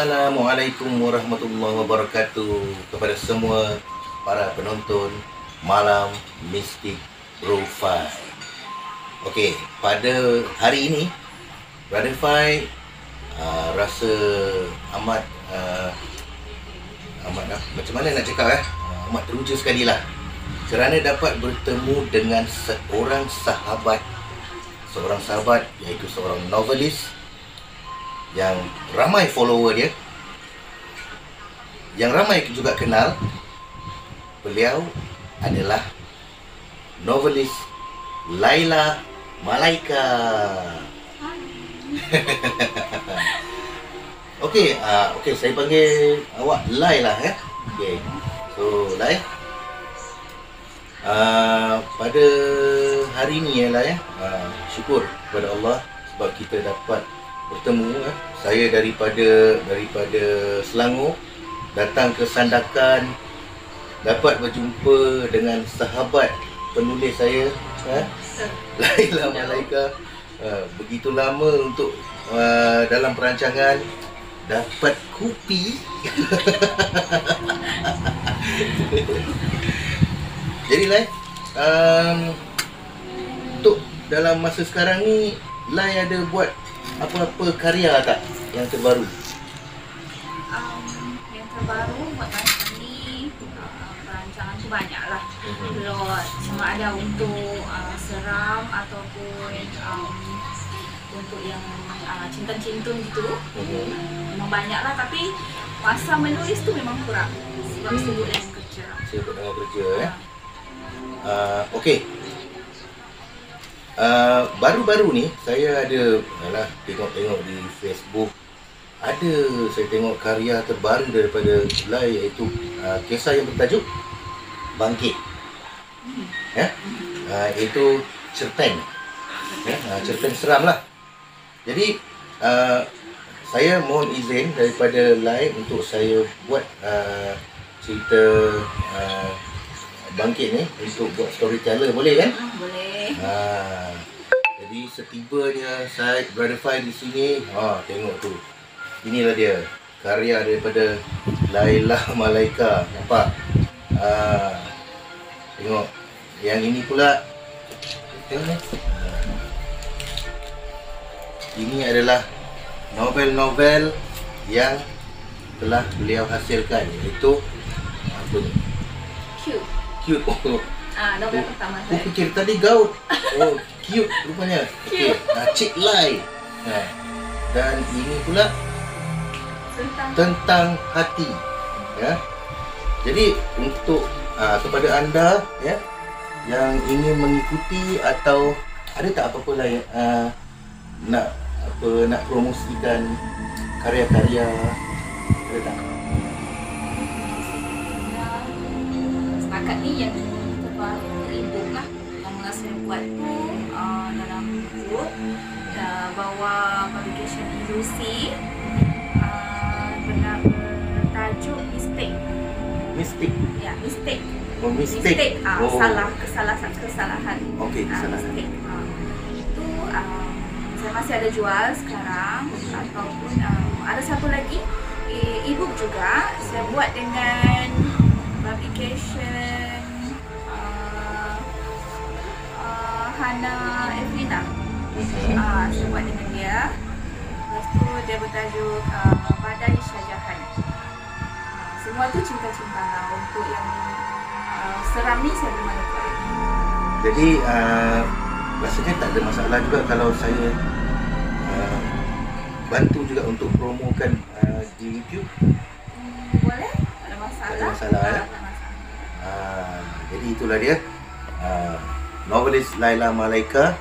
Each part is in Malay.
Assalamualaikum warahmatullahi wabarakatuh kepada semua para penonton Malam Mistik Profile. Okey, pada hari ini Brother Fai rasa amat macam mana nak cakap amat teruja sekali lah kerana dapat bertemu dengan seorang sahabat iaitu seorang novelis yang ramai follower dia, yang ramai juga kenal. Beliau adalah novelis Laila Malaika. Okey, saya panggil awak Lai lah ya. Okey. So, Lai. Pada hari ni Lai syukur kepada Allah sebab kita dapat bertemu. Saya daripada Selangor datang ke Sandakan, dapat berjumpa dengan sahabat penulis saya, Laila Malaika. Begitu lama untuk dalam perancangan, dapat kopi. Jadi Lai, untuk dalam masa sekarang ni, Lai ada buat apa-apa karya tak yang terbaru? Yang terbaru buat masa ni, perancangan tu banyak lah. Plot sama ada untuk seram ataupun untuk yang cinta-cintun gitu. Memang banyak lah, tapi masa menulis tu memang kurang sebab sibuk dengan kerja. Sibuk dengan kerja okey. Baru-baru ni saya ada tengok di Facebook, ada saya tengok karya terbaru daripada Lai, iaitu kisah yang bertajuk Bangkit. Itu cerpen. Cerpen seram lah. Jadi saya mohon izin daripada Lai untuk saya buat cerita Bangkit ni untuk buat storyteller, boleh kan? Boleh. Jadi setibanya saya Brother Fai di sini, tengok tu. Inilah dia karya daripada Laila Malaika. Nampak? Tengok. Yang ini pula. Tengok ni. Ini adalah novel-novel yang telah beliau hasilkan, iaitu apa ni? Cute. Novel pertama Aku saya. fikir tadi gaut. Cute rupanya. Okey. Cik Lai. Dan ini pula tentang hati. Jadi untuk kepada anda yang ingin mengikuti atau ada tak apa-apa lah nak promosikan karya-karya, ada tak? Setakat ni yang terbaru e-book lah yang saya buat tu dalam buku bawa publication ilusi bertajuk Mistake. Mistik. Ya, Mistake. Mistake. Kesalahan. Okey, kesalahan. Mistake. Itu saya masih ada jual sekarang, ataupun ada satu lagi e-book juga saya buat dengan publication Hana Evelina. Saya buat dengan dia. Lepas tu dia bertajuk Badai Syajahan. Semua tu cinta-cinta lah. Untuk yang seram ni saya belum ada buat. Jadi rasanya tak ada masalah juga kalau saya bantu juga untuk promokan di YouTube. Boleh, tak ada masalah. Tak ada masalah jadi itulah dia novelis Laila Malaika.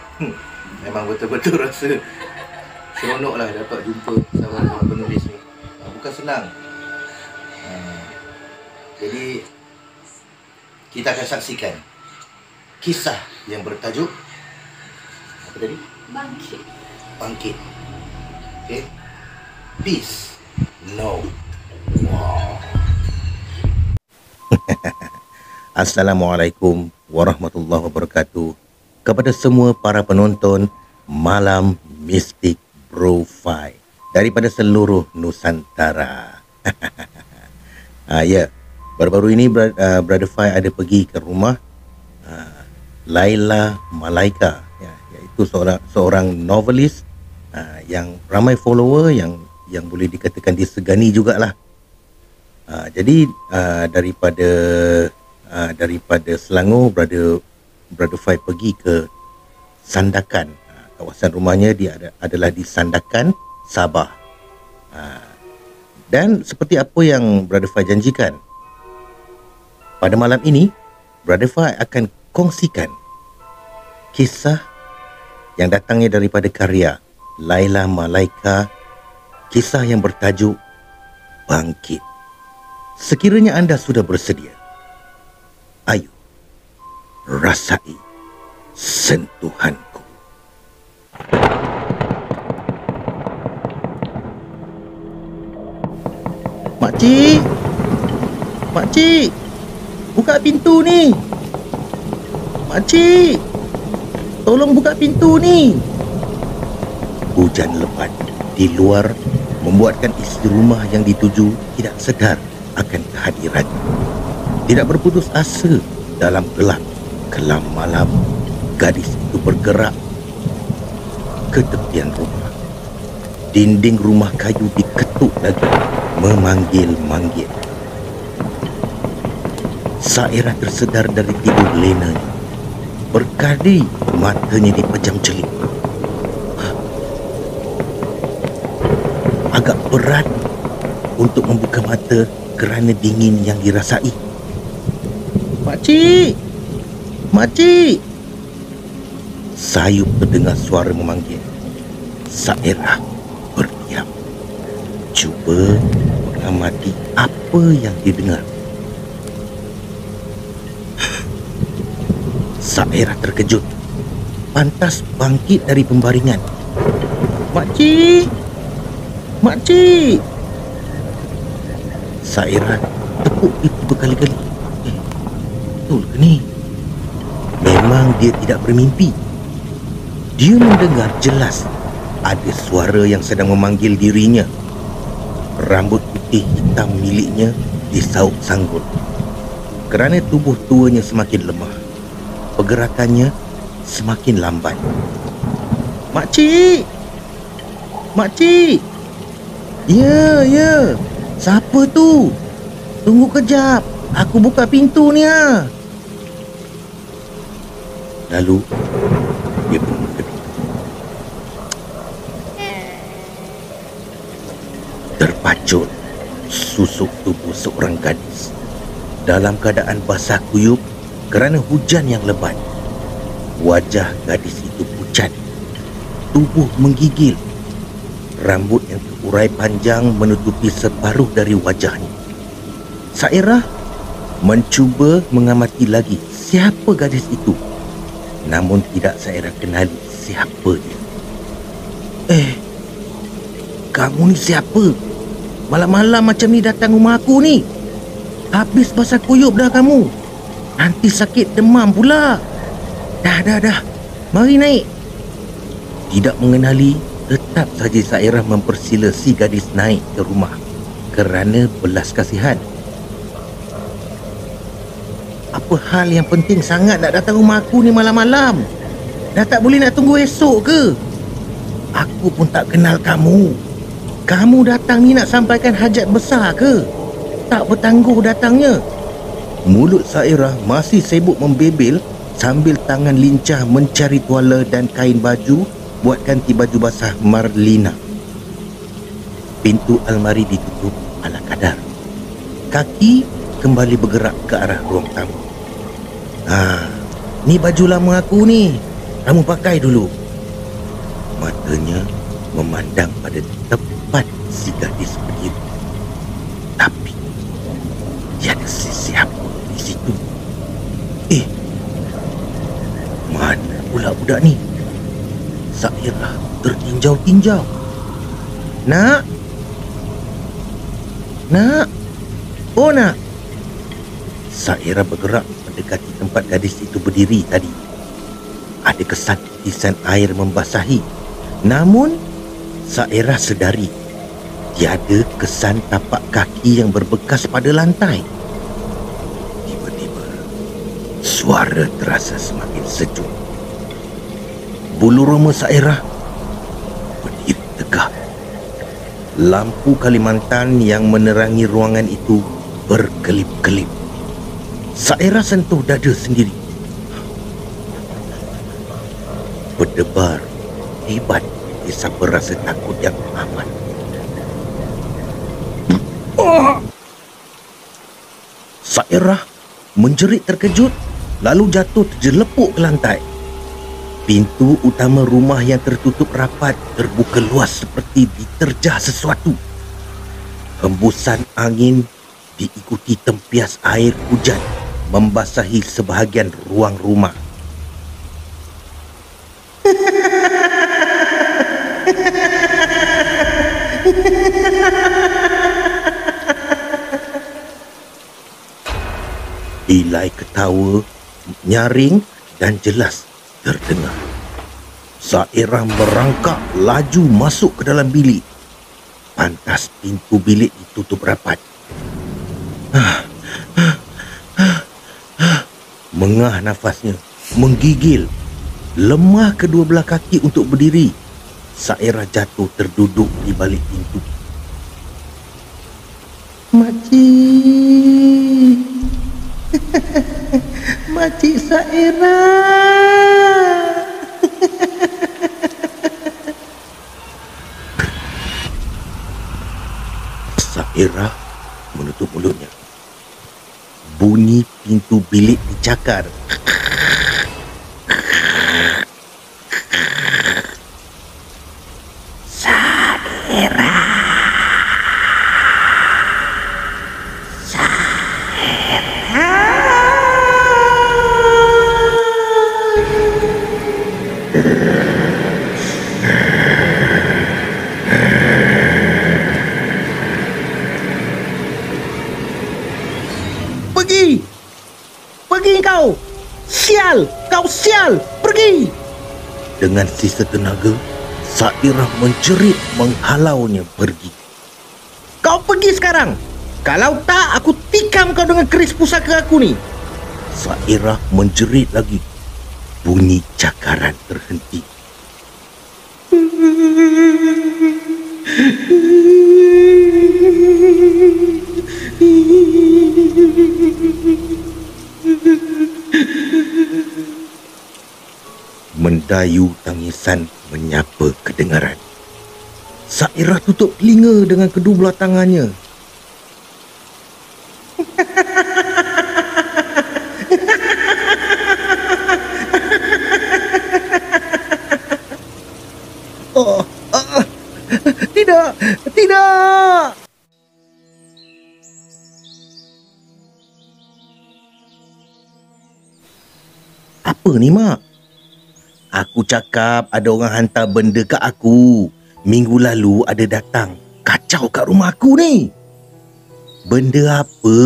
Memang betul-betul rasa seronok lah dapat jumpa sama penulis ni. Bukan senang. Jadi kita akan saksikan kisah yang bertajuk apa tadi? Bangkit. Okay. Peace. No. Wow. Assalamualaikum warahmatullahi wabarakatuh kepada semua para penonton Malam Mistik Profile. daripada seluruh Nusantara. Ya, baru-baru ini Brother Fai ada pergi ke rumah Laila Malaika, ya, iaitu seorang novelis yang ramai follower, yang boleh dikatakan disegani jugalah. Jadi daripada Selangor, Brother Fai pergi ke Sandakan. Kawasan rumahnya dia adalah di Sandakan, Sabah. Dan seperti apa yang Brother Fai janjikan, pada malam ini Brother Fai akan kongsikan kisah yang datangnya daripada karya Laila Malaika, kisah yang bertajuk Bangkit. Sekiranya anda sudah bersedia, ayo rasai sentuhanku. Makcik, makcik, buka pintu ni. Makcik, tolong buka pintu ni. Hujan lebat di luar membuatkan isi rumah yang dituju tidak sedar akan kehadirannya. Tidak berputus asa, dalam gelap kelam malam, gadis itu bergerak ke tepian rumah. Dinding rumah kayu diketuk lagi, memanggil-manggil. Sairah tersedar dari tidur lenanya. Berkali matanya dipejam celik. Agak berat untuk membuka mata kerana dingin yang dirasai. Makcik! Makcik! Sayup terdengar suara memanggil. Sairah berdiam, cuba mengamati apa yang didengar. Sairah terkejut, pantas bangkit dari pembaringan. Makcik! Makcik! Sairah tepuk pipi berkali-kali. Betul ke ni? Memang dia tidak bermimpi. Dia mendengar jelas ada suara yang sedang memanggil dirinya. Rambut putih hitam miliknya disaup sanggul. Kerana tubuh tuanya semakin lemah, pergerakannya semakin lambat. Makcik! Makcik! Ya, ya. Siapa tu? Tunggu kejap. Aku buka pintu ni ah. Lalu dia pun buka pintu. Terpacut susuk tubuh seorang gadis dalam keadaan basah kuyup kerana hujan yang lebat. Wajah gadis itu pucat, tubuh menggigil. Rambut yang terurai panjang menutupi separuh dari wajahnya. Sairah mencuba mengamati lagi siapa gadis itu. Namun tidak Sairah kenali siapa dia. Kamu ni siapa? Malam-malam macam ni datang rumah aku ni. Habis basah kuyup dah kamu. Nanti sakit demam pula. Dah. Mari naik. Tidak mengenali, tetap saja Sairah mempersila si gadis naik ke rumah kerana belas kasihan. Apa hal yang penting sangat nak datang rumah aku ni malam-malam? Dah tak boleh nak tunggu esok ke? Aku pun tak kenal kamu. Kamu datang ni nak sampaikan hajat besar ke? Tak bertangguh datangnya. Mulut Sairah masih sibuk membebel sambil tangan lincah mencari tuala dan kain baju buat ganti baju basah Marlina. Pintu almari ditutup ala kadar. Kaki kembali bergerak ke arah ruang tamu. Ni baju lama aku ni. Kamu pakai dulu. Matanya memandang pada tempat si gadis berdiri. Tapi tiada sesiapa di situ. Mana pula budak ni? Sairah tertinjau-tinjau. Nak? Nak? Oh nak? Sairah bergerak mendekati tempat gadis itu berdiri tadi. Ada kesan titisan air membasahi. Namun Sairah sedari Tiada kesan tapak kaki yang berbekas pada lantai. Tiba-tiba, suara terasa semakin sejuk. Bulu roma Sairah berdiri tegak. Lampu Kalimantan yang menerangi ruangan itu berkelip-kelip. Sairah sentuh dada sendiri. Berdebar hebat disapa rasa takut yang amat. Sairah menjerit terkejut, lalu jatuh terjelepuk ke lantai. Pintu utama rumah yang tertutup rapat terbuka luas seperti diterjah sesuatu. Hembusan angin diikuti tempias air hujan membasahi sebahagian ruang rumah. Ilai ketawa, nyaring dan jelas terdengar. Sairah merangkak laju masuk ke dalam bilik. Pantas pintu bilik ditutup rapat. Mengah nafasnya, menggigil. Lemah kedua belah kaki untuk berdiri. Sairah jatuh terduduk di balik pintu. Makcik. Makcik Sairah. Sairah menutup mulutnya. Bunyi pintu bilik dicakar. Pergi kau! Sial! Kau sial! Pergi! Dengan sisa tenaga, Sairah menjerit menghalaunya pergi. Kau pergi sekarang! Kalau tak, aku tikam kau dengan keris pusaka aku ni! Sairah menjerit lagi. Bunyi cakaran terhenti. Mendayu tangisan menyapa kedengaran. Sairah tutup telinga dengan kedua belah tangannya. Tidak, tidak. Apa ni, Mak? Aku cakap ada orang hantar benda kat aku. Minggu lalu ada datang kacau kat rumah aku ni. Benda apa?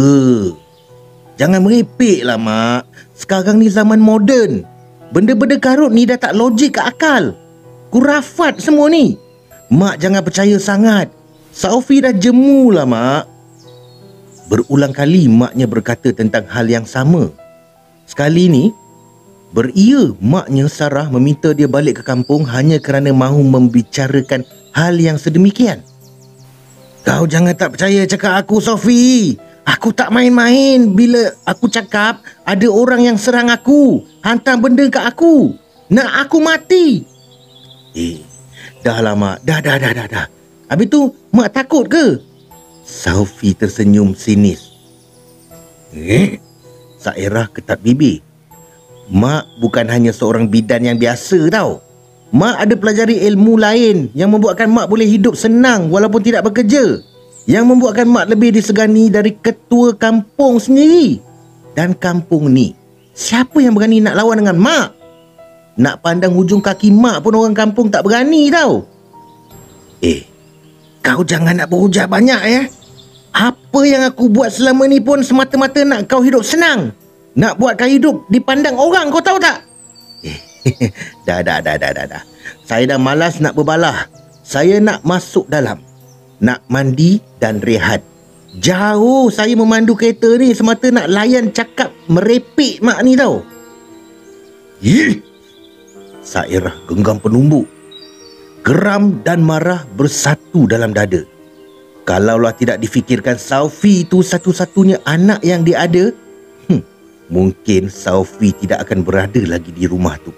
Jangan merepek lah, Mak. Sekarang ni zaman moden. Benda-benda karut ni dah tak logik kat akal. Kurafat semua ni. Mak jangan percaya sangat. Saufi dah jemu lah, Mak. Berulang kali maknya berkata tentang hal yang sama. Sekali ni, beria maknya Sarah meminta dia balik ke kampung hanya kerana mahu membicarakan hal yang sedemikian. Kau jangan tak percaya cakap aku, Sofi. Aku tak main-main bila aku cakap ada orang yang serang aku, hantar benda kat aku, nak aku mati. Dah lah, Mak. Dah. Habis tu, Mak takut ke? Sofi tersenyum sinis. Sairah ketat bibir. Mak bukan hanya seorang bidan yang biasa tau. Mak ada pelajari ilmu lain yang membuatkan Mak boleh hidup senang walaupun tidak bekerja. Yang membuatkan Mak lebih disegani dari ketua kampung sendiri. Dan kampung ni, siapa yang berani nak lawan dengan Mak? Nak pandang hujung kaki Mak pun orang kampung tak berani tau. Kau jangan nak berhujat banyak Apa yang aku buat selama ni pun semata-mata nak kau hidup senang. Nak buat kau hidup dipandang orang, kau tahu tak? Dah. Saya dah malas nak berbalah. Saya nak masuk dalam. nak mandi dan rehat. Jauh saya memandu kereta ni semata nak layan cakap merepek mak ni tau. Ih! Sairah genggam penumbuk. Geram dan marah bersatu dalam dada. Kalaulah tidak difikirkan Saufi itu satu-satunya anak yang dia ada, mungkin Saufi tidak akan berada lagi di rumah tu.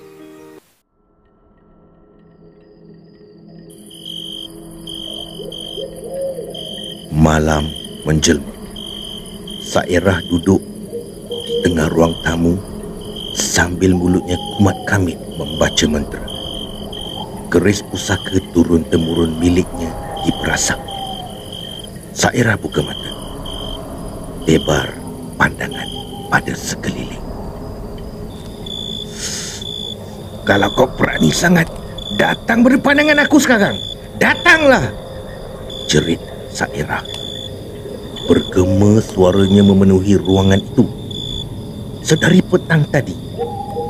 Malam menjelma. Sairah duduk di tengah ruang tamu sambil mulutnya kumat kamit membaca mantra. Keris pusaka turun-temurun miliknya diperasap. Sairah buka mata. Lebar pandangan pada sekeliling. Kalau kau berani sangat, datang berdepan dengan aku sekarang. Datanglah! Jerit Sairah. Bergema suaranya memenuhi ruangan itu. Sedari petang tadi,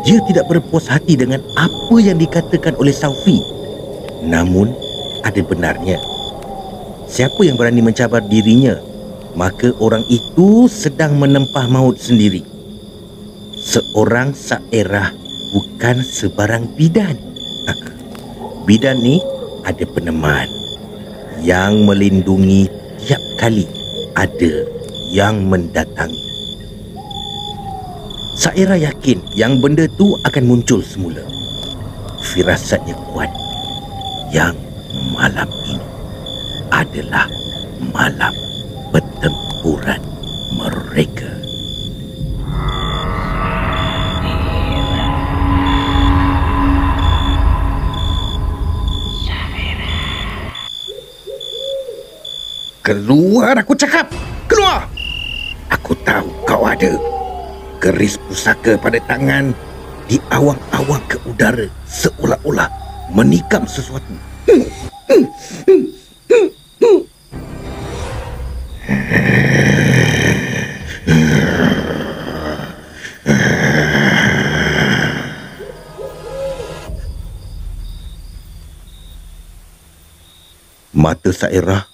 dia tidak berpuas hati dengan apa yang dikatakan oleh Saufi. Namun, ada benarnya. Siapa yang berani mencabar dirinya, maka orang itu sedang menempah maut sendiri. Seorang Sairah bukan sebarang bidan. Bidan ni ada peneman yang melindungi tiap kali ada yang mendatangi. Sairah yakin yang benda tu akan muncul semula. Firasatnya kuat. Yang malam ini adalah malam pertempuran mereka. Keluar, aku cakap! Keluar! Aku tahu kau ada. Keris pusaka pada tangan diawang-awang ke udara seolah-olah menikam sesuatu. Mata Sairah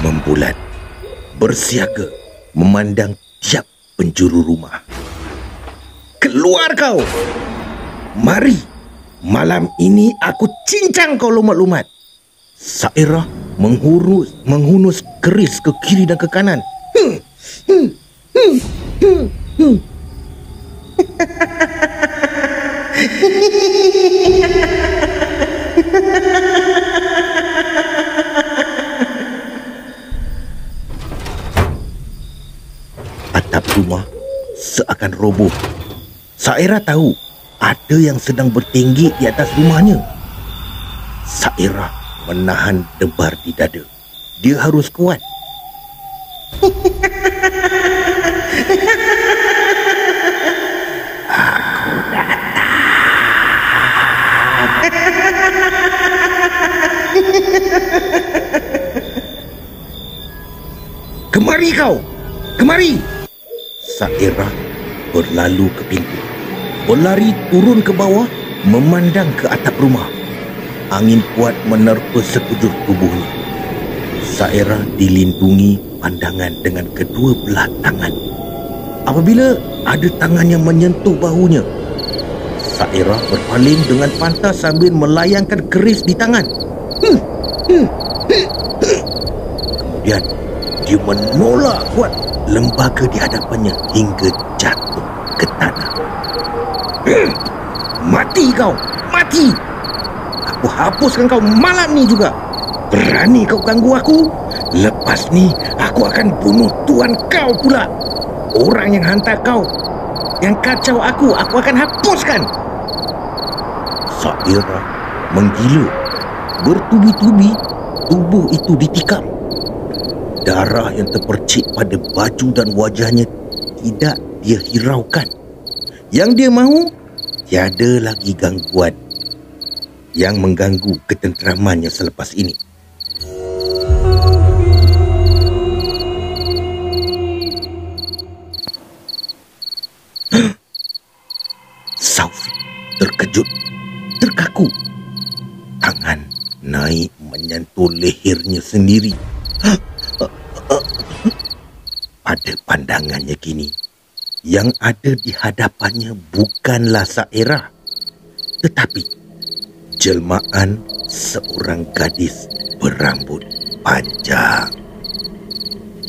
membulat, bersiaga memandang tiap penjuru rumah. Keluar kau! Mari, malam ini aku cincang kau lumat-lumat. Sairah menghunus keris ke kiri dan ke kanan. Atap rumah seakan roboh. Sairah tahu ada yang sedang bertinggi di atas rumahnya. Sairah menahan debar di dada. Dia harus kuat. Aku datang. Kemari kau! Kemari! Sairah berlalu ke pintu. Berlari turun ke bawah, memandang ke atap rumah. Angin kuat menerpa sekujur tubuhnya. Sairah dilindungi pandangan dengan kedua belah tangan. Apabila ada tangan yang menyentuh bahunya, Sairah berpaling dengan pantas sambil melayangkan keris di tangan. Kemudian, dia menolak kuat lembaga di hadapannya hingga jatuh ke tanah. Mati kau! Mati! Aku hapuskan kau malam ni juga. Berani kau ganggu aku? Lepas ni aku akan bunuh tuan kau pula. Orang yang hantar kau, yang kacau aku akan hapuskan. Sairah menggila. Bertubi-tubi tubuh itu ditikam. Darah yang terpercik pada baju dan wajahnya tidak dia hiraukan. Yang dia mahu, tiada lagi gangguan yang mengganggu ketenteramannya selepas ini. Saufi terkejut, terkaku. Tangan naik menyentuh lehernya sendiri. ada pandangannya kini. Yang ada di hadapannya bukanlah Sairah, tetapi jelmaan seorang gadis berambut panjang.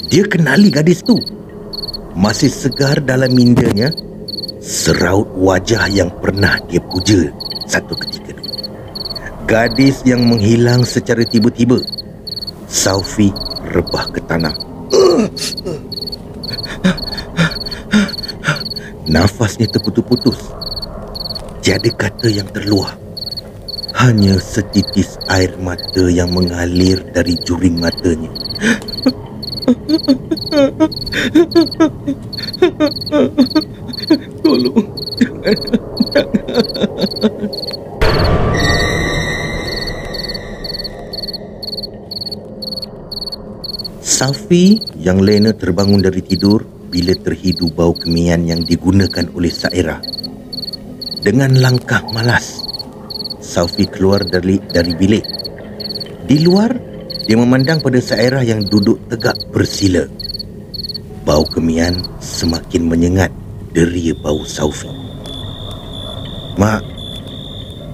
Dia kenali gadis tu. Masih segar dalam mindanya seraut wajah yang pernah dia puja satu ketika dulu. Gadis yang menghilang secara tiba-tiba. Saufi rebah ke tanah. Nafasnya terputus-putus. Tiada kata yang terluah. Hanya setitis air mata yang mengalir dari juring matanya. Tolong, jangan. Saufi yang lena terbangun dari tidur bila terhidu bau kemian yang digunakan oleh Sairah. Dengan langkah malas, Saufi keluar dari bilik. Di luar, dia memandang pada Sairah yang duduk tegak bersila. Bau kemian semakin menyengat deria bau Saufi. Mak,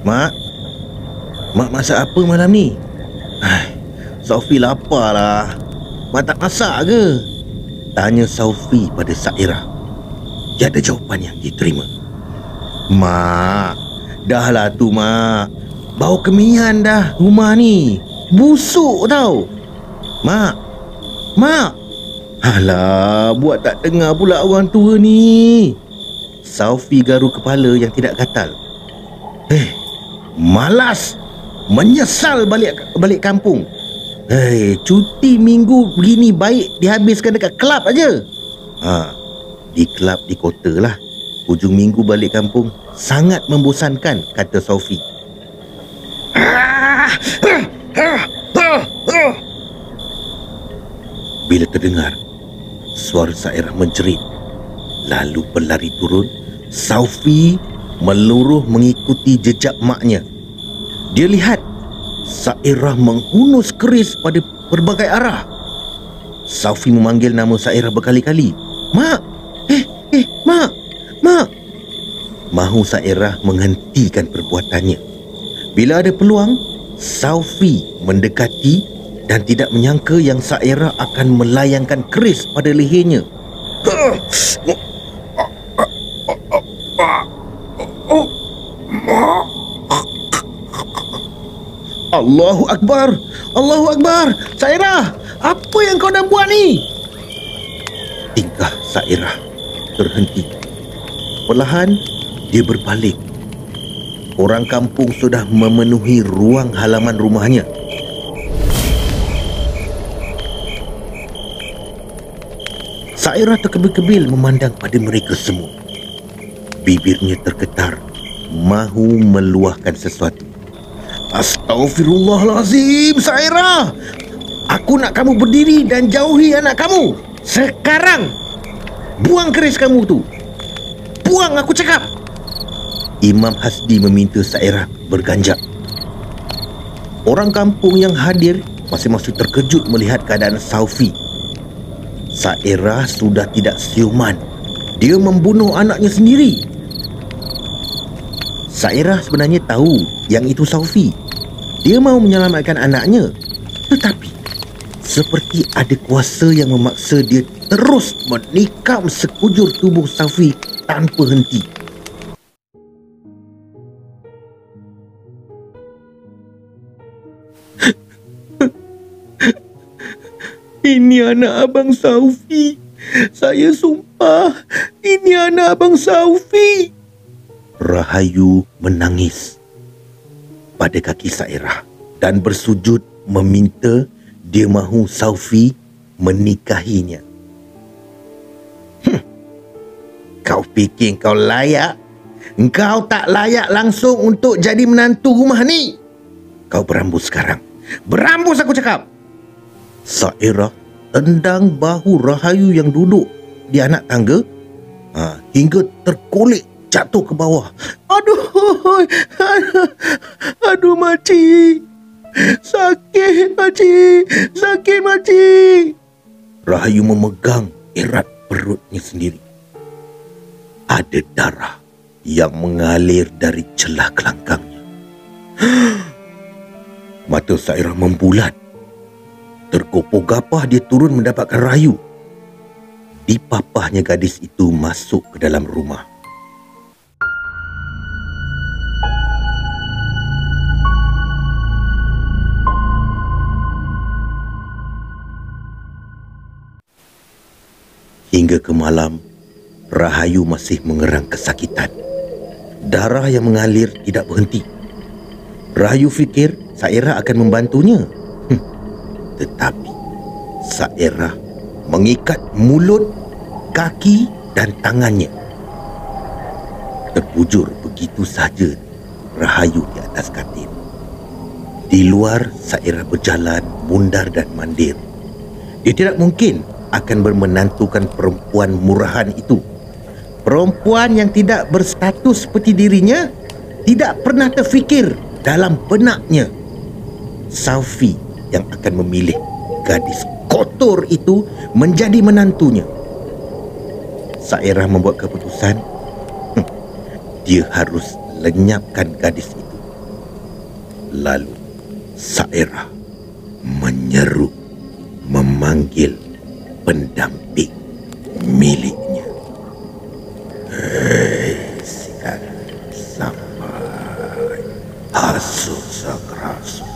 Mak masak apa malam ni? Saufi lapar lah. Mak tak masak ke? Tanya Saufi pada Sairah. Tiada jawapan yang diterima. Mak, dah lah tu Mak. Bau kemian dah rumah ni. Busuk tau. Mak. Alah, buat tak dengar pula orang tua ni. Saufi garu kepala yang tidak gatal. Malas. Menyesal balik kampung. Cuti minggu begini baik dihabiskan dekat kelab aja. Di kelab di kota lah. Hujung minggu balik kampung sangat membosankan, kata Saufi. Bila terdengar suara Sairah menjerit, lalu berlari turun, Saufi meluruh mengikuti jejak maknya. Dia lihat Sairah menghunus keris pada berbagai arah. Saufi memanggil nama Sairah berkali-kali. Mak! Mak! Mak! Mahu Sairah menghentikan perbuatannya. Bila ada peluang, Saufi mendekati dan tidak menyangka yang Sairah akan melayangkan keris pada lehernya. Allahu Akbar! Allahu Akbar! Sairah, apa yang kau dah buat ni? Tingkah Sairah terhenti. Perlahan dia berbalik. Orang kampung sudah memenuhi ruang halaman rumahnya. Sairah terkebil-kebil memandang pada mereka semua. Bibirnya tergetar, mahu meluahkan sesuatu. Astaghfirullahalazim, Sairah. Aku nak kamu berdiri dan jauhi anak kamu. Sekarang. Buang keris kamu tu. Buang, aku cakap. Imam Hasdi meminta Sairah berganjak. Orang kampung yang hadir masing-masing terkejut melihat keadaan Saufi. Sairah sudah tidak siuman. Dia membunuh anaknya sendiri. Sairah sebenarnya tahu yang itu Saufi. Dia mahu menyelamatkan anaknya. Tetapi seperti ada kuasa yang memaksa dia terus menikam sekujur tubuh Saufi tanpa henti. Ini anak abang Saufi. Saya sumpah, ini anak abang Saufi. Rahayu menangis pada kaki Sairah dan bersujud meminta dia mahu Saufi menikahinya. Kau fikir kau layak? Engkau tak layak langsung untuk jadi menantu rumah ni. Kau berambus sekarang. Berambus, aku cakap. Sairah tendang bahu Rahayu yang duduk di anak tangga hingga terkulik jatuh ke bawah. Aduh makcik. Sakit makcik. Sakit makcik. Rahayu memegang erat perutnya sendiri. Ada darah yang mengalir dari celah kelangkangnya. Mata Sairah membulat. Tergopoh-gapah dia turun mendapatkan Rahayu. Dipapahnya gadis itu masuk ke dalam rumah. Hingga ke malam, Rahayu masih mengerang kesakitan. Darah yang mengalir tidak berhenti. Rahayu fikir Sairah akan membantunya. Tetapi Sairah mengikat mulut, kaki dan tangannya. Terbujur begitu saja Rahayu di atas katil. Di luar, Sairah berjalan mundar dan mandir. Dia tidak mungkin akan bermenantukan perempuan murahan itu. Perempuan yang tidak berstatus seperti dirinya tidak pernah terfikir dalam benaknya Safi yang akan memilih gadis kotor itu menjadi menantunya. Sairah membuat keputusan, dia harus lenyapkan gadis itu. Lalu Sairah menyeru, memanggil pendamping miliknya. Hei, siap sampai asuh sakrasi.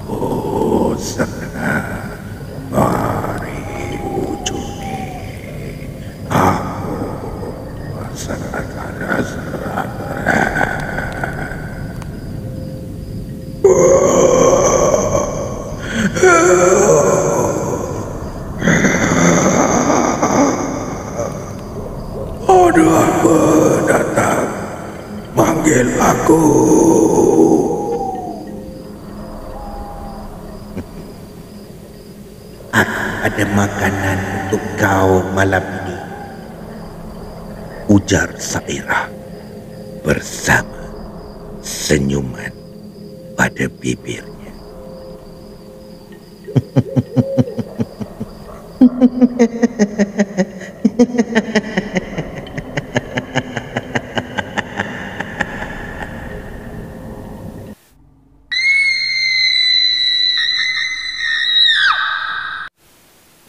Oh, senang mari wujudnya. Aku masyarakat ada apa datang manggil aku? Aku ada makanan untuk kau malam ini, ujar Sairah bersama senyuman pada bibirnya.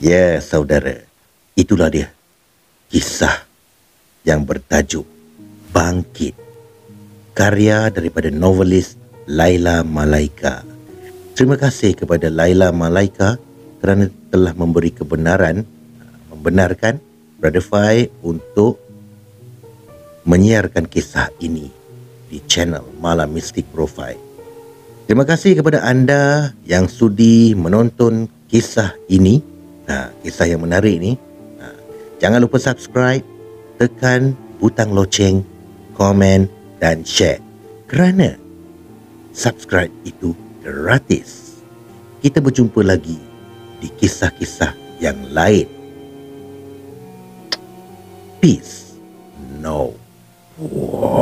Ya, saudara, itulah dia kisah yang bertajuk Bangkit, karya daripada novelis Laila Malaika. Terima kasih kepada Laila Malaika kerana telah memberi membenarkan Brother Fai untuk menyiarkan kisah ini di channel Malam Mistik Profile. Terima kasih kepada anda yang sudi menonton kisah ini. Kisah yang menarik ni. Jangan lupa subscribe, tekan butang loceng, komen dan share. Kerana subscribe itu gratis. Kita berjumpa lagi di kisah-kisah yang lain. Peace. No. Wow.